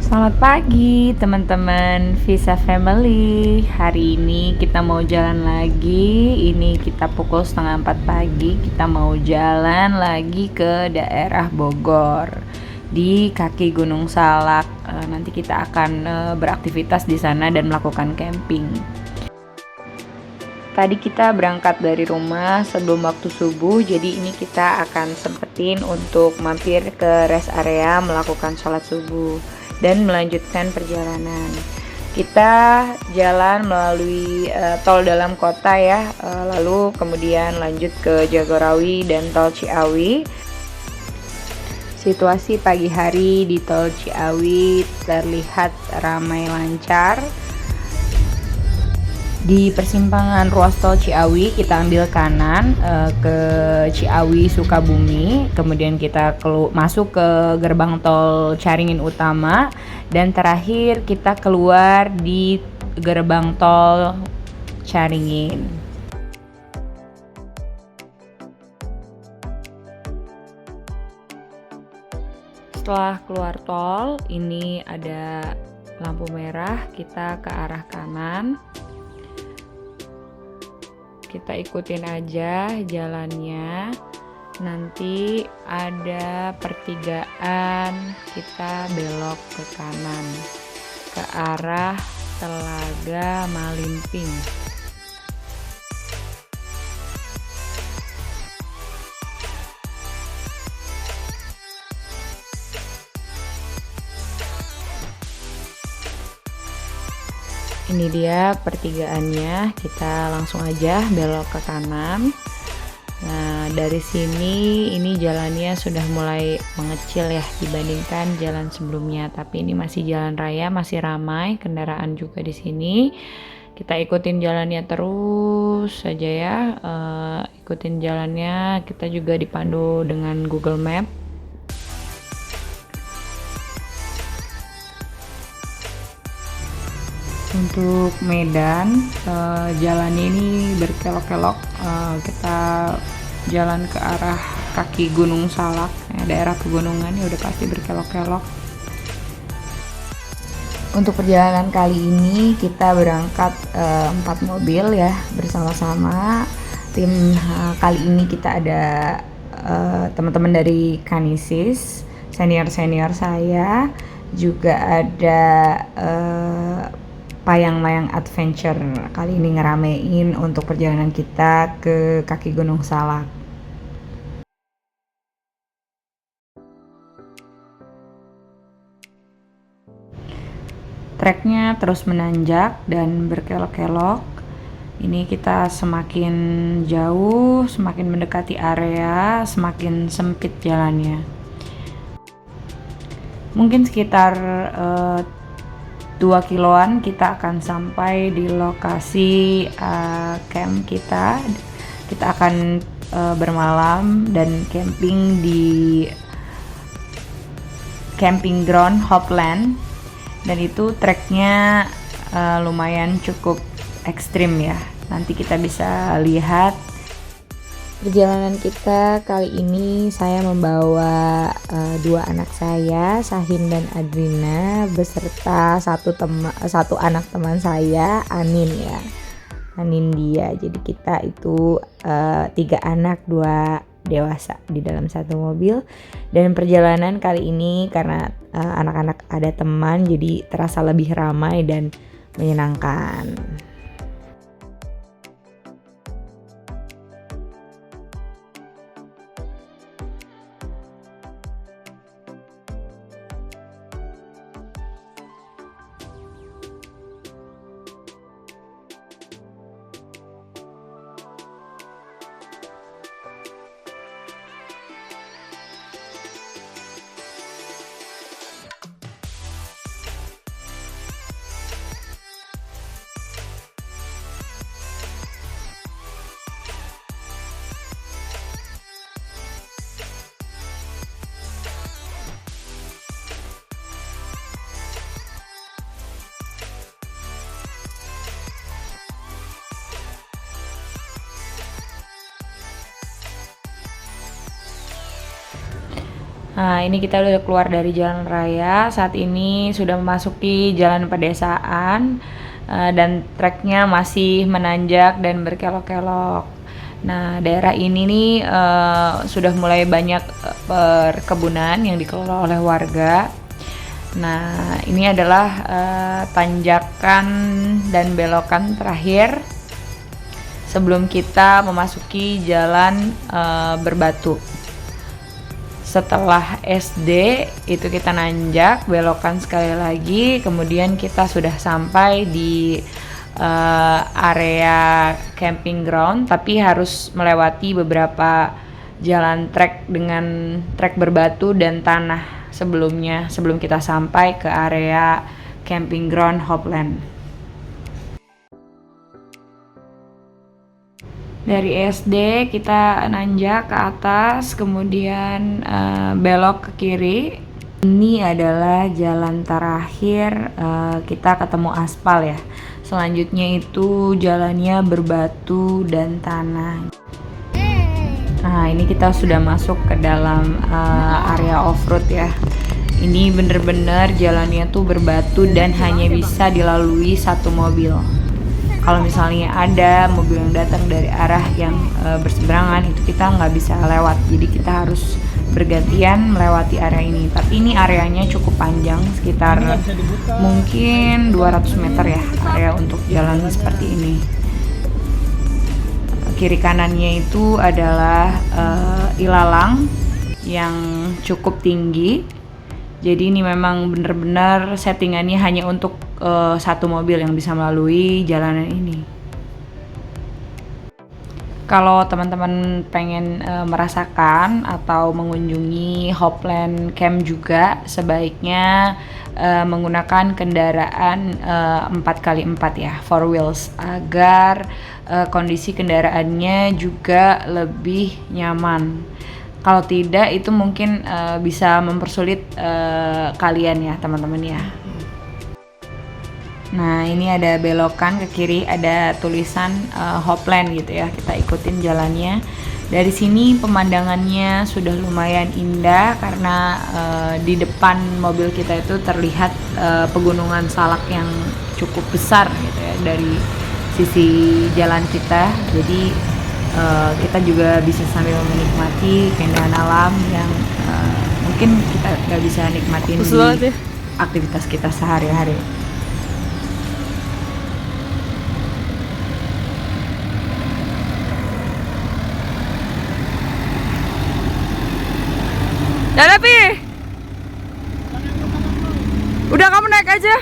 Selamat pagi teman-teman Visa Family. Hari ini kita mau jalan lagi. Ini kita pukul 3:30 pagi. Kita mau jalan lagi ke daerah Bogor di kaki Gunung Salak. Nanti kita akan beraktivitas di sana dan melakukan camping. Tadi kita berangkat dari rumah sebelum waktu subuh, jadi ini kita akan sempetin untuk mampir ke rest area melakukan sholat subuh dan melanjutkan perjalanan. Kita jalan melalui tol dalam kota ya, lalu kemudian lanjut ke Jagorawi dan tol Ciawi. Situasi pagi hari di tol Ciawi terlihat ramai lancar. Di persimpangan ruas tol Ciawi kita ambil kanan ke Ciawi Sukabumi, kemudian kita masuk ke gerbang tol Caringin Utama, dan terakhir kita keluar di gerbang tol Caringin. Setelah keluar tol, ini ada lampu merah, kita ke arah kanan. Kita ikutin aja jalannya. Nanti ada pertigaan, kita belok ke kanan ke arah Telaga Malimping. Ini dia pertigaannya, kita langsung aja belok ke kanan. Nah, dari sini ini jalannya sudah mulai mengecil ya dibandingkan jalan sebelumnya, tapi ini masih jalan raya, masih ramai kendaraan juga di sini. Kita ikutin jalannya terus saja ya, ikutin jalannya, kita juga dipandu dengan Google Map. Untuk medan, jalannya ini berkelok-kelok, kita jalan ke arah kaki Gunung Salak, daerah pegunungan ya udah pasti berkelok-kelok. Untuk perjalanan kali ini kita berangkat 4 mobil ya bersama-sama tim. Kali ini kita ada teman-teman dari Kanisis, senior saya, juga ada Payang-layang Adventure. Kali ini ngeramein untuk perjalanan kita ke kaki Gunung Salak. Treknya terus menanjak dan berkelok-kelok. Ini kita semakin jauh, semakin mendekati area, semakin sempit jalannya. Mungkin sekitar 2 kiloan kita akan sampai di lokasi camp kita. Kita akan bermalam dan camping di camping ground Hopland, dan itu treknya lumayan cukup ekstrim ya. Nanti kita bisa lihat. Perjalanan kita kali ini saya membawa 2 anak saya, Sahin dan Adrina, beserta satu anak teman saya, Anin ya. Anin dia. Jadi kita itu 3 anak, 2 dewasa di dalam satu mobil. Dan perjalanan kali ini karena anak-anak ada teman, jadi terasa lebih ramai dan menyenangkan. Nah, ini kita udah keluar dari jalan raya. Saat ini sudah memasuki jalan pedesaan dan treknya masih menanjak dan berkelok-kelok. Nah, daerah ini nih sudah mulai banyak perkebunan yang dikelola oleh warga. Nah, ini adalah tanjakan dan belokan terakhir sebelum kita memasuki jalan berbatu. Setelah SD itu kita nanjak, belokan sekali lagi, kemudian kita sudah sampai di area camping ground, tapi harus melewati beberapa jalan trek dengan trek berbatu dan tanah sebelum kita sampai ke area camping ground Hopland. Dari SD kita nanjak ke atas, kemudian belok ke kiri. Ini adalah jalan terakhir, kita ketemu aspal ya. Selanjutnya itu jalannya berbatu dan tanah. Nah, ini kita sudah masuk ke dalam area off-road ya. Ini bener-bener jalannya tuh berbatu dan hanya bisa dilalui satu mobil. Kalau misalnya ada mobil yang datang dari arah yang berseberangan, itu kita nggak bisa lewat. Jadi kita harus bergantian melewati area ini. Tapi ini areanya cukup panjang, sekitar mungkin 200 meter ya area untuk jalan seperti ini. Kiri kanannya itu adalah ilalang yang cukup tinggi. Jadi ini memang benar-benar settingannya hanya untuk satu mobil yang bisa melalui jalanan ini. Kalau teman-teman pengen merasakan atau mengunjungi Hopland Camp juga, sebaiknya menggunakan kendaraan 4x4 ya, 4 wheels, agar kondisi kendaraannya juga lebih nyaman. Kalau tidak, itu mungkin bisa mempersulit kalian ya teman-teman ya. Nah, ini ada belokan ke kiri, ada tulisan Hopland gitu ya. Kita ikutin jalannya. Dari sini pemandangannya sudah lumayan indah karena di depan mobil kita itu terlihat pegunungan Salak yang cukup besar gitu ya dari sisi jalan kita. Jadi kita juga bisa sambil menikmati keindahan alam yang mungkin kita nggak bisa nikmatin di aktivitas kita sehari-hari. Dan Pi, udah kamu naik aja.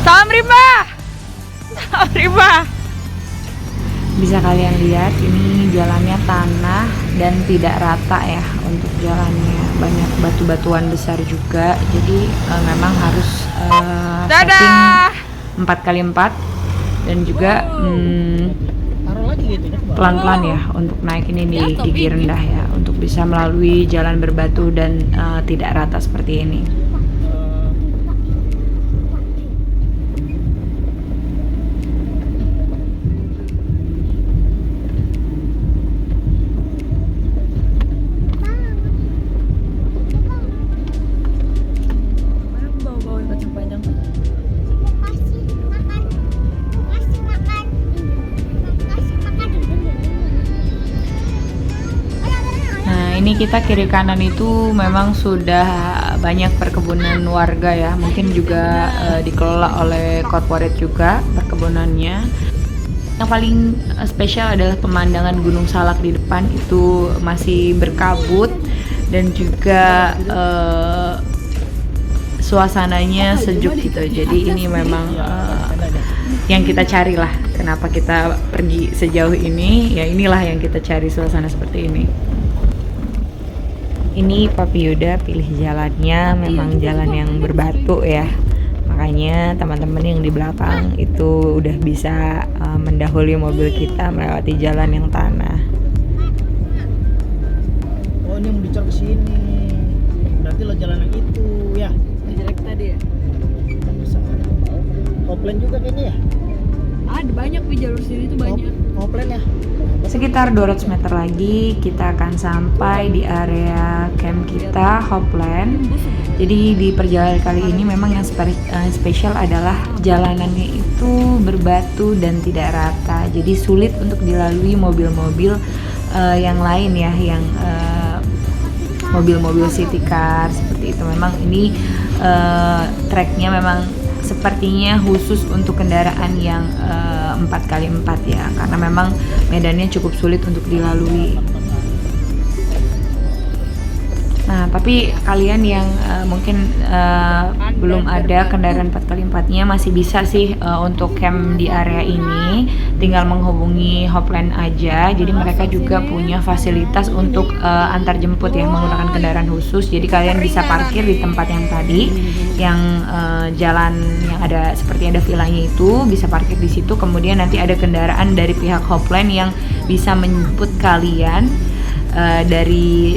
Salam Rimba. Salam Rimba. Bisa kalian lihat ini jalannya tanah dan tidak rata ya untuk jalannya, banyak batu-batuan besar juga, jadi memang harus setting 4x4 dan juga pelan-pelan ya untuk naik ini di gigi rendah ya, untuk bisa melalui jalan berbatu dan tidak rata seperti ini. Ini kita kiri kanan itu memang sudah banyak perkebunan warga ya, mungkin juga dikelola oleh corporate juga perkebunannya. Yang paling spesial adalah pemandangan Gunung Salak di depan, itu masih berkabut dan juga suasananya sejuk gitu. Jadi ini memang yang kita cari lah, kenapa kita pergi sejauh ini, ya inilah yang kita cari, suasana seperti ini. Ini Papi Yuda pilih jalannya memang jalan yang berbatu ya, makanya teman-teman yang di belakang itu udah bisa mendahului mobil kita melewati jalan yang tanah. Oh, ini mau dicor ke sini, berarti lo jalan yang itu ya, Jelek tadi ya. Hopland juga kayaknya ya? Ada banyak di jalur sini tuh banyak. Hopland ya? Sekitar 200 meter lagi kita akan sampai di area camp kita, Hopland. Jadi di perjalanan kali ini memang yang spesial adalah jalanannya itu berbatu dan tidak rata. Jadi sulit untuk dilalui mobil-mobil yang lain ya, yang mobil-mobil city car seperti itu. Memang ini treknya memang sepertinya khusus untuk kendaraan yang 4x4 ya, karena memang medannya cukup sulit untuk dilalui. Nah, tapi kalian yang mungkin belum ada kendaraan 4x4-nya masih bisa sih untuk camp di area ini, tinggal menghubungi Hopland aja. Jadi mereka juga punya fasilitas untuk antar jemput ya, menggunakan kendaraan khusus. Jadi kalian bisa parkir di tempat yang tadi, yang jalan yang ada seperti ada villanya itu, bisa parkir di situ. Kemudian nanti ada kendaraan dari pihak Hopland yang bisa menjemput kalian dari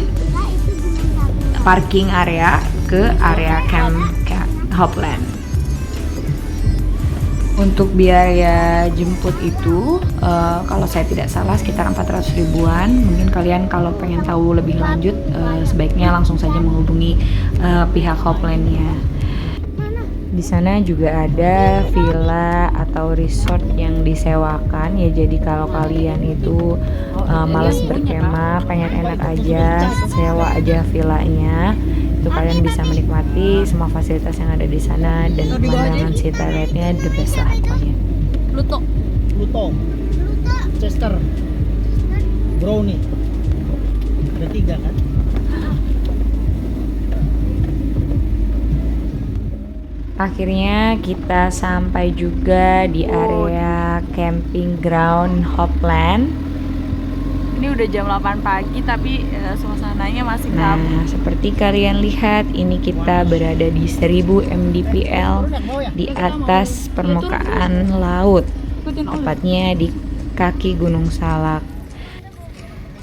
parking area ke area camp Hopland. Untuk biaya jemput itu kalau saya tidak salah sekitar 400 ribuan. Mungkin kalian kalau pengen tahu lebih lanjut sebaiknya langsung saja menghubungi pihak Hoplandnya. Di sana juga ada villa atau resort yang disewakan ya. Jadi kalau kalian itu malas berkemah, pengen enak aja, sewa aja villanya, itu kalian bisa menikmati semua fasilitas yang ada di sana dan pemandangan city light-nya the best lah pokoknya. Pluto, Chester, Brownie, ada 3 kan? Akhirnya kita sampai juga di area camping ground Hopland. Ini udah jam 8 pagi tapi suasananya masih kabut. Nah, seperti kalian lihat, ini kita berada di 1000 mdpl di atas permukaan laut, tepatnya di kaki Gunung Salak.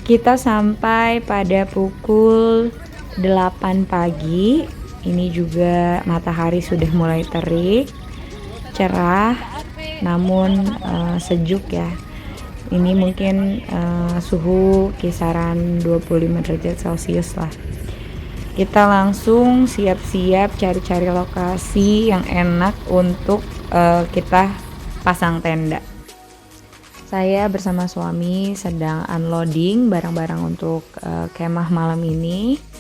Kita sampai pada pukul 8 pagi. Ini juga matahari sudah mulai terik, cerah, namun sejuk ya. Ini mungkin suhu kisaran 25 derajat Celcius lah. Kita langsung siap-siap cari-cari lokasi yang enak untuk kita pasang tenda. Saya bersama suami sedang unloading barang-barang untuk kemah malam ini.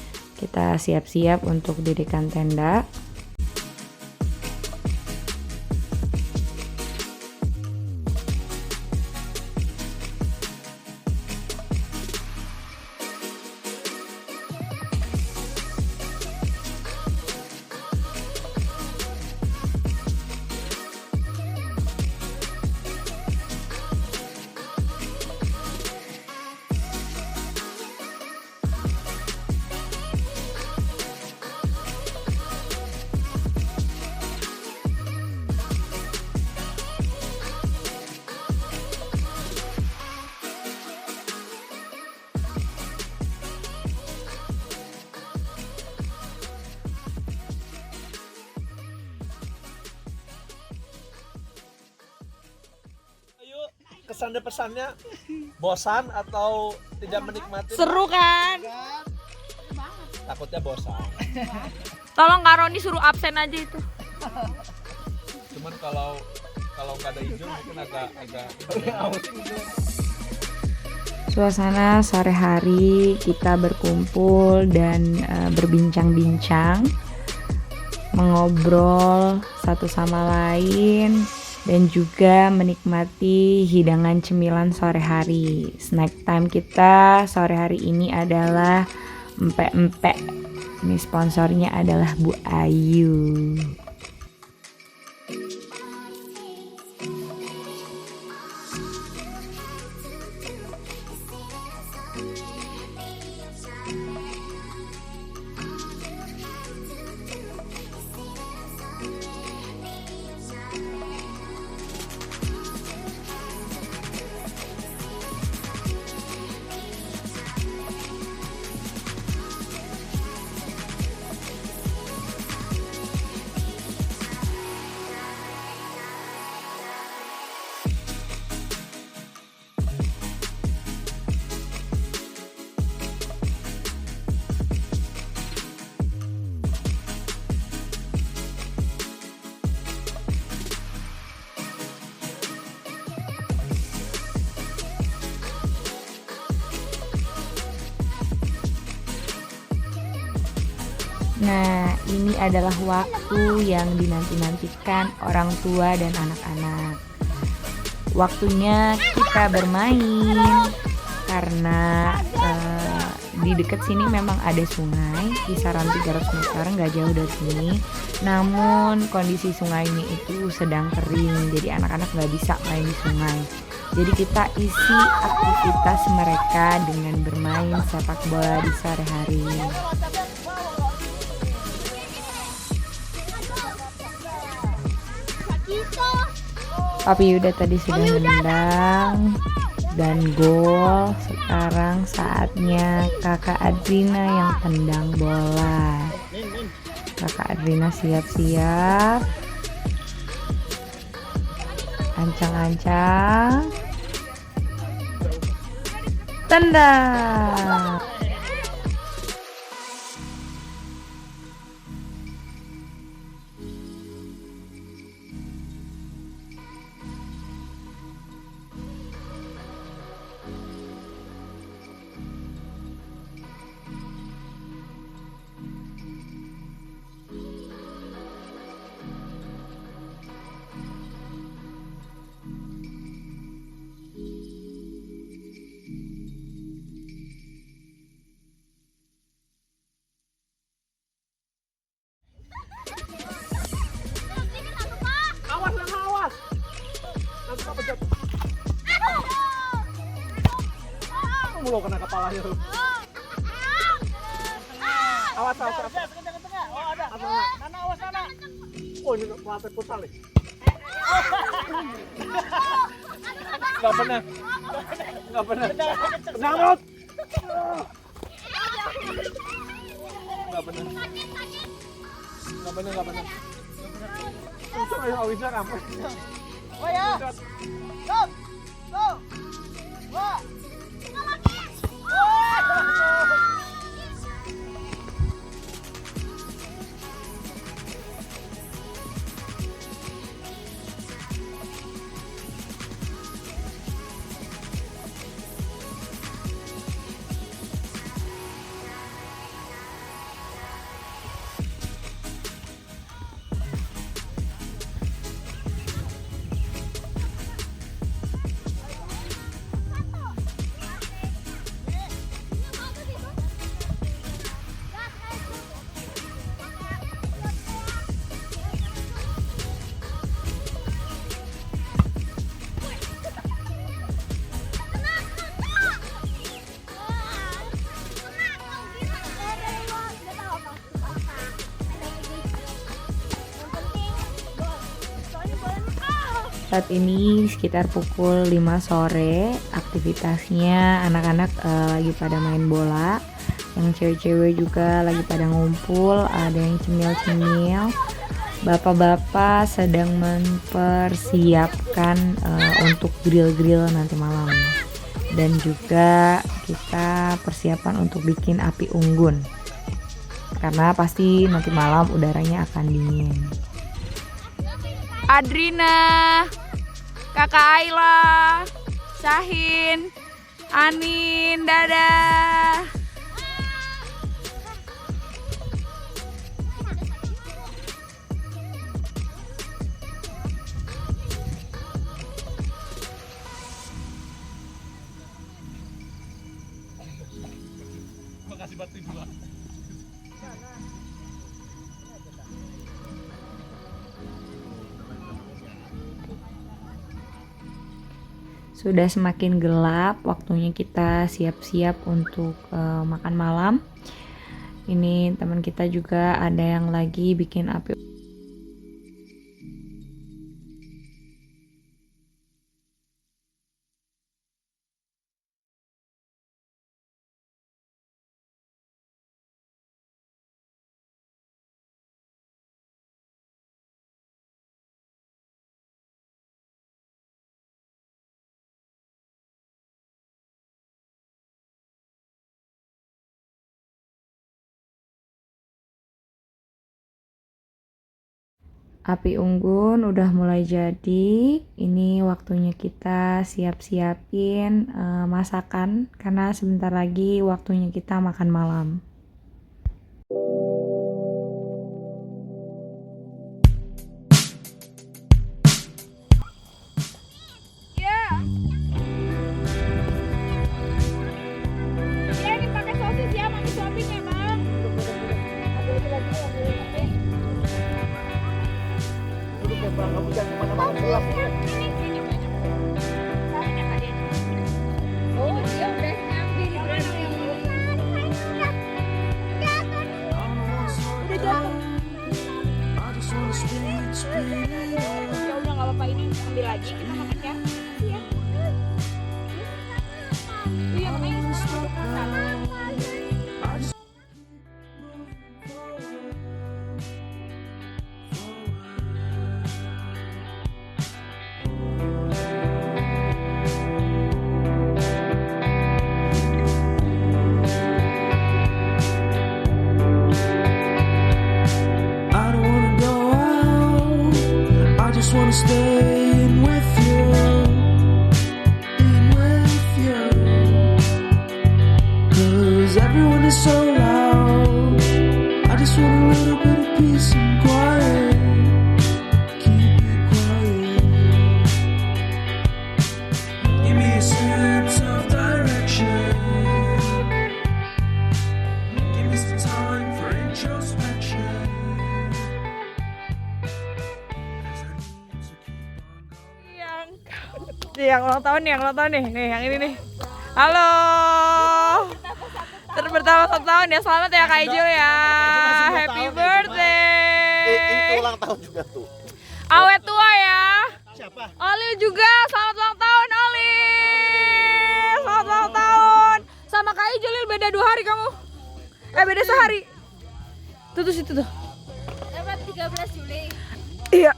Kita siap-siap untuk dirikan tenda. Kesan dan pesannya bosan atau tidak menikmati? Seru kan? Takutnya bosan. Tolong Kak Roni suruh absen aja itu. Cuman kalau nggak ada hijau mungkin agak Suasana sore hari kita berkumpul dan berbincang-bincang, mengobrol satu sama lain, dan juga menikmati hidangan cemilan sore hari. Snack time kita sore hari ini adalah empek-empek. Ini sponsornya adalah Bu Ayu. Nah, ini adalah waktu yang dinanti-nantikan orang tua dan anak-anak. Waktunya kita bermain karena di dekat sini memang ada sungai, kisaran 300 meter, nggak jauh dari sini. Namun kondisi sungainya itu sedang kering, jadi anak-anak nggak bisa main di sungai. Jadi kita isi aktivitas mereka dengan bermain sepak bola di sore hari. Papi Yuda tadi sudah nendang dan gol. Sekarang saatnya kakak Adrina yang tendang bola. Kakak Adrina siap-siap. Ancang-ancang. Tendang. Awas. Nanti Papa jatuh. Mulu kena kepalanya tuh. Awas. Oh, ada. Nana, awas Nana. Oh, ini pelatih futsal nih. Enggak pernah. Tenang, Rod. Enggak pernah. Untung ayo Awisa kamu. Oh ya. Stop. Go. Wah. Saat ini sekitar pukul 5 sore, aktivitasnya anak-anak lagi pada main bola. Yang cewek-cewek juga lagi pada ngumpul, ada yang cemil-cemil. Bapak-bapak sedang mempersiapkan untuk grill-grill nanti malam. Dan juga kita persiapan untuk bikin api unggun. Karena pasti nanti malam udaranya akan dingin. Adrina, Kakak Ayla, Syahin, Anin, dadah. Makasih batu dua. Sudah semakin gelap, waktunya kita siap-siap untuk makan malam. Ini teman kita juga ada yang lagi bikin api. Api unggun udah mulai jadi. Ini waktunya kita siap-siapin masakan karena sebentar lagi waktunya kita makan malam. yang ulang tahun nih, nih yang ini nih. Halo. Bertambah 1 tahun ya, selamat ya Kak Ijul ya. Happy birthday. Itu ulang tahun juga tuh. Awet tua ya. Siapa? Olil juga, selamat ulang tahun Olil. Selamat ulang tahun. Sama Kak Ijul beda 2 hari kamu. Beda sehari. Tuh situ tuh. Dapat 13 Juli. Iya.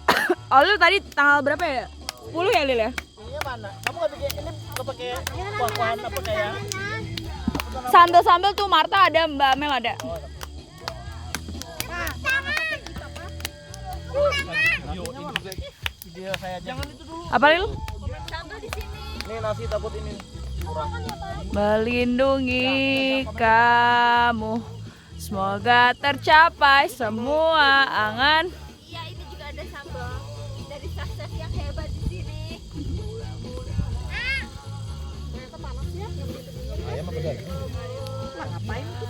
Olil tadi tanggal berapa ya? 10 ya Lil ya? Ini mana? Kamu nggak pakai ini? Nggak pakai kuah-kuahan apa kayak? Sambel-sambel tuh Marta ada, Mbak Mel ada. Video saya jangan itu dulu. Apa Lil? Sambal di sini. Nih nasi takut ini kurang. Melindungi kamu, semoga tercapai semua angan. Iya, ini juga ada sambal dari sukses yang hebat di sini. Ternyata panas ya. Ayam apa daging? Ngapain itu?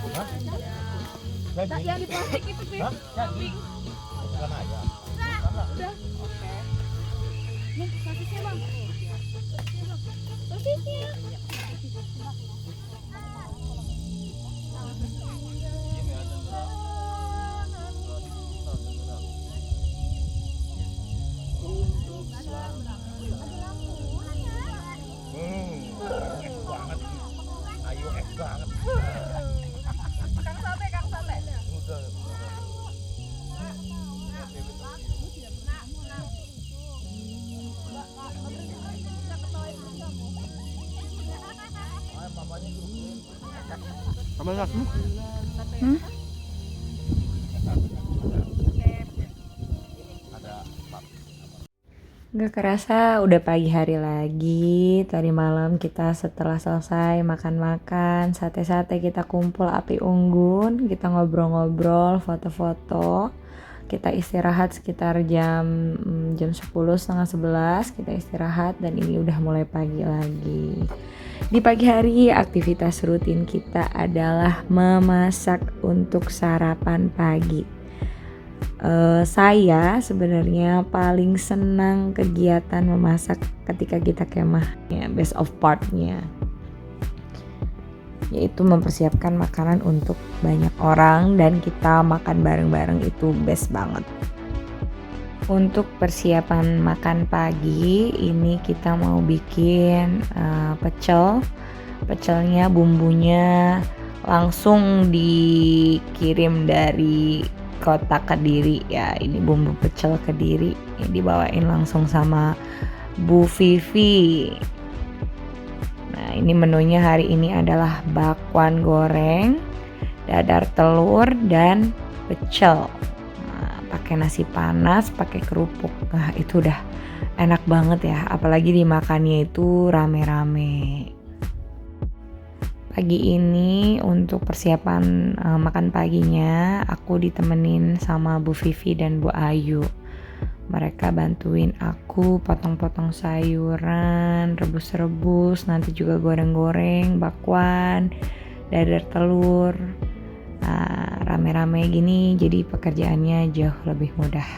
Daging. Yang di plastik itu sih. Hah? Daging. Bukan ayam. Udah. Oke. Nih, sosisnya bang. Sosisnya. Enak banget. Ayo banget. Kang sate. Udah. Kamu nggak sih? Gak kerasa udah pagi hari lagi. Tadi malam kita setelah selesai makan-makan sate-sate, kita kumpul api unggun, kita ngobrol-ngobrol, foto-foto. Kita istirahat sekitar jam 10, setengah 11 kita istirahat, dan ini udah mulai pagi lagi. Di pagi hari aktivitas rutin kita adalah memasak untuk sarapan pagi. Saya sebenarnya paling senang kegiatan memasak ketika kita kemah, ya, best of partnya yaitu mempersiapkan makanan untuk banyak orang dan kita makan bareng-bareng, itu best banget. Untuk persiapan makan pagi ini kita mau bikin pecelnya bumbunya langsung dikirim dari kota Kediri ya. Ini bumbu pecel Kediri ya, dibawain langsung sama Bu Vivi. Nah, ini menunya hari ini adalah bakwan goreng, dadar telur, dan pecel. Nah, pakai nasi panas, pakai kerupuk. Nah, itu udah enak banget ya, apalagi dimakannya itu rame-rame. Pagi ini untuk persiapan makan paginya aku ditemenin sama Bu Vivi dan Bu Ayu. Mereka bantuin aku potong-potong sayuran, rebus-rebus, nanti juga goreng-goreng, bakwan, dadar telur. Nah, rame-rame gini jadi pekerjaannya jauh lebih mudah.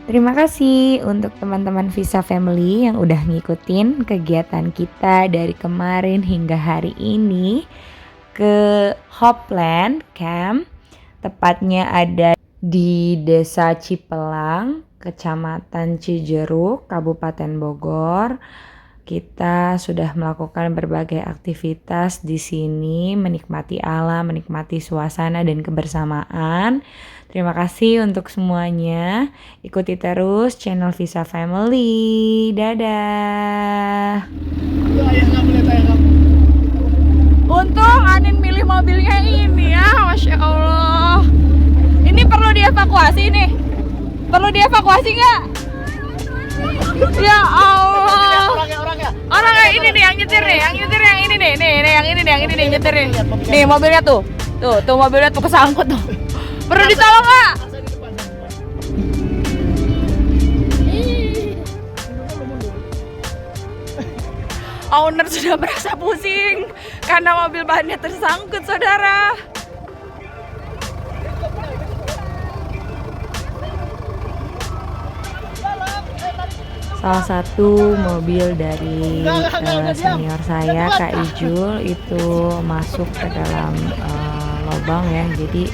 Terima kasih untuk teman-teman Visa Family yang udah ngikutin kegiatan kita dari kemarin hingga hari ini ke Hopland Camp. Tepatnya ada di Desa Cipelang, Kecamatan Cijeruk, Kabupaten Bogor. kita sudah melakukan berbagai aktivitas di sini, menikmati alam, menikmati suasana dan kebersamaan. Terima kasih untuk semuanya. Ikuti terus channel Visa Family. Dadah. Untung Anin milih mobilnya ini ya, Masya Allah. Ini perlu dievakuasi nih? Perlu dievakuasi nggak? Ya Allah. Orang kayak ini nih yang nyetir nih, yang ini nih, yang ini nih nyetir nih. Nih mobilnya tuh mobilnya tuh kesangkut tuh. Perlu ditolong nggak? Owner sudah merasa pusing karena mobil bannya tersangkut, saudara. Salah satu mobil dari senior saya, Kak Ijul, itu masuk ke dalam lubang ya. Jadi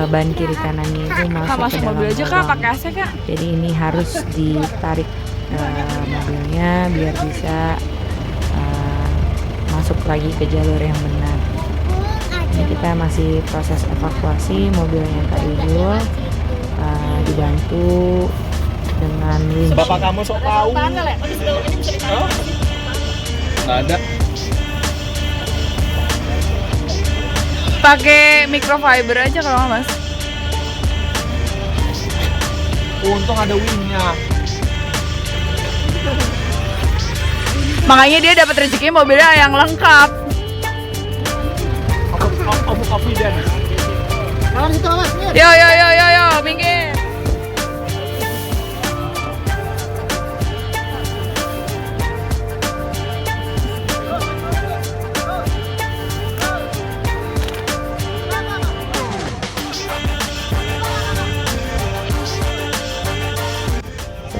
ban kiri kanannya itu masuk ke dalam mobil aja Kak, lubang. pakai AC Kak. Jadi ini harus ditarik mobilnya biar bisa masuk lagi ke jalur yang benar. Ini kita masih proses evakuasi mobilnya Kak Ijul, dibantu dengan winch. Bapak kamu sok tahu. Nggak ada. Pakai microfiber aja kalau nggak, Mas. Untung ada wingnya. Makanya dia dapat rezeki mobilnya yang lengkap. Aku confident. Malah situ Mas. Yo, minggir.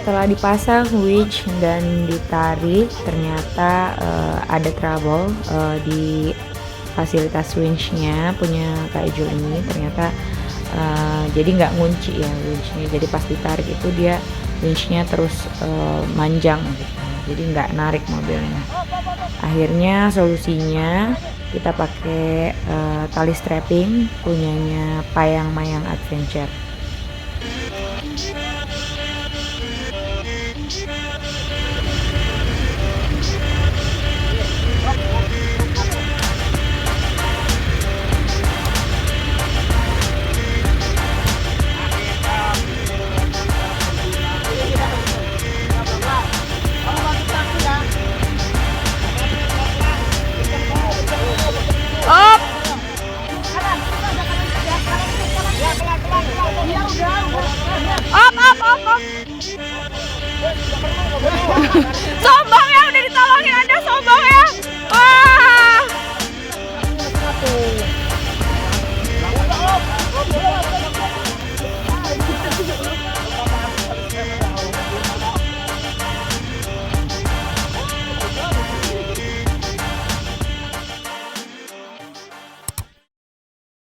Setelah dipasang winch dan ditarik, ternyata ada trouble di fasilitas winchnya punya Kak Ijul ini. Ternyata jadi nggak ngunci ya winchnya. Jadi pas ditarik itu dia winchnya terus manjang gitu. Jadi nggak narik mobilnya. Akhirnya solusinya kita pakai tali strapping punyanya Payang Mayang Adventure. Up. Up.